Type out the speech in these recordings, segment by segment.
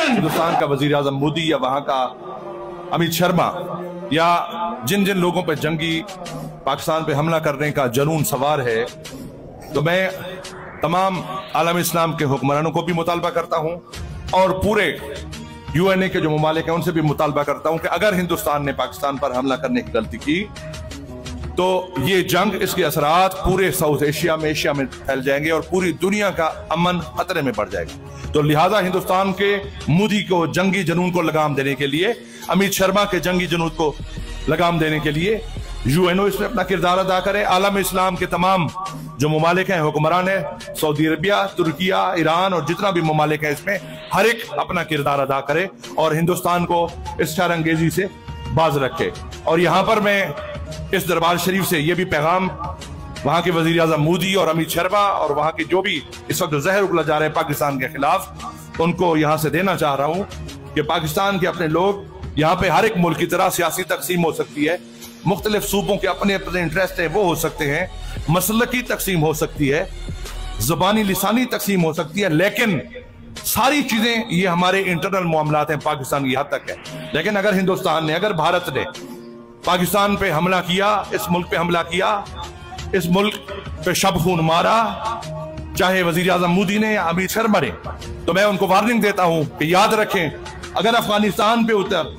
हिंदुस्तान का वजीर आजम मोदी या वहां का अमित शर्मा या जिन जिन लोगों पर जंगी पाकिस्तान पे हमला करने का जुनून सवार है, तो मैं तमाम आलम इस्लाम के हुक्मरानों को भी मुतालबा करता हूं और पूरे यूएनए के जो ममालिक हैं उनसे भी मुतालबा करता हूं कि अगर हिंदुस्तान ने पाकिस्तान पर हमला करने की गलती की तो ये जंग, इसके असरात पूरे साउथ एशिया में फैल जाएंगे और पूरी दुनिया का अमन खतरे में पड़ जाएगा। तो लिहाजा हिंदुस्तान के मोदी को जंगी जुनून को लगाम देने के लिए, अमित शर्मा के जंगी जुनून को लगाम देने के लिए यूएनओ इसमें अपना किरदार अदा करे। आलम इस्लाम के तमाम जो ममालिक हैं, हुक्मरान है, सऊदी अरबिया, तुर्किया, ईरान और जितना भी ममालिक है, इसमें हर एक अपना किरदार अदा करे और हिंदुस्तान को इस शरअंगेजी से बाज रखे। और यहाँ पर मैं इस दरबार शरीफ से ये भी पैगाम वहां के वजीर आजम मोदी और अमित शर्मा और वहां के जो भी इस वक्त जहर उगला जा रहे हैं पाकिस्तान के खिलाफ, उनको यहां से देना चाह रहा हूं कि पाकिस्तान के अपने लोग, यहाँ पे हर एक मुल्क की तरह सियासी तकसीम हो सकती है, मुख्तलिफ सूबों के अपने अपने इंटरेस्ट है वो हो सकते हैं, मसलकी तकसीम हो सकती है, जुबानी लिसानी तकसीम हो सकती है, लेकिन सारी चीजें ये हमारे इंटरनल मामलात हैं, पाकिस्तान की हद तक है। लेकिन अगर हिंदुस्तान ने, अगर भारत ने पाकिस्तान पे हमला किया, इस मुल्क पे हमला किया, इस मुल्क पे शब खून मारा, चाहे वजीर आजम मोदी ने या अमित शर्मा ने, तो मैं उनको वार्निंग देता हूं कि याद रखें, अगर अफगानिस्तान पे उतर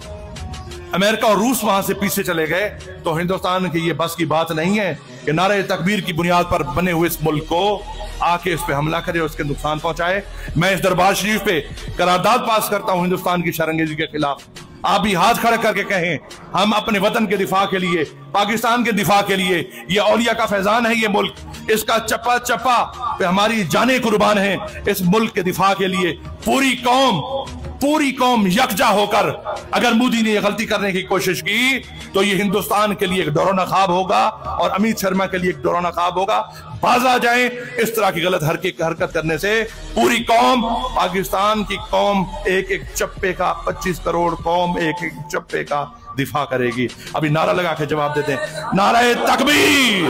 अमेरिका और रूस वहां से पीछे चले गए तो हिंदुस्तान की ये बस की बात नहीं है कि नारे तकबीर की बुनियाद पर बने हुए इस मुल्क को आके इस पे हमला करे और उसके नुकसान पहुंचाए। मैं इस दरबार शरीफ पे करारदाद पास करता हूं हिंदुस्तान की शरअंगेजी के खिलाफ। आप भी हाथ खड़ा करके कहें, हम अपने वतन के दिफा के लिए, पाकिस्तान के दिफा के लिए, ये औलिया का फैजान है, ये मुल्क, इसका चप्पा चप्पा पे हमारी जानें कुर्बान है। इस मुल्क के दिफा के लिए पूरी कौम यकजा होकर अगर मोदी ने यह गलती करने की कोशिश की तो ये हिंदुस्तान के लिए एक डरोना ख्वाब होगा और अमित शर्मा के लिए एक डरोना ख्वाब होगा। बाज आ जाएं इस तरह की गलत हरकत करने से। पूरी कौम, पाकिस्तान की कौम, एक एक चप्पे का, 25 करोड़ कौम एक एक चप्पे का दिफा करेगी। अभी नारा लगा के जवाब देते हैं, नारे तकबीर,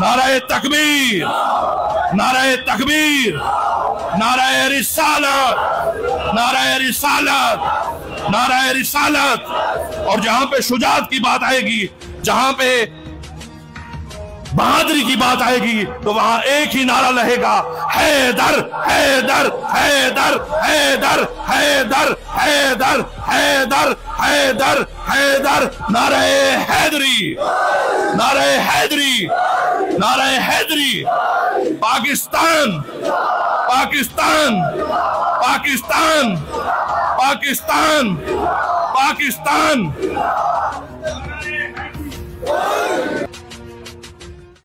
नारे तकबीर, नारे तकबीर, नारे रिसालत, नारे रिसालत, नारे रिसालत। और जहां पे शुजाअत की बात आएगी, जहां पे बहादुरी की बात आएगी, तो वहां एक ही नारा रहेगा, हैदर, हैदर, हैदर, हैदर, हैदर, हैदर, हैदर, हैदर, हैदर। नारे हैदरी, नारे हैदरी, नारे हैदरी। पाकिस्तान, पाकिस्तान, पाकिस्तान, पाकिस्तान, पाकिस्तान।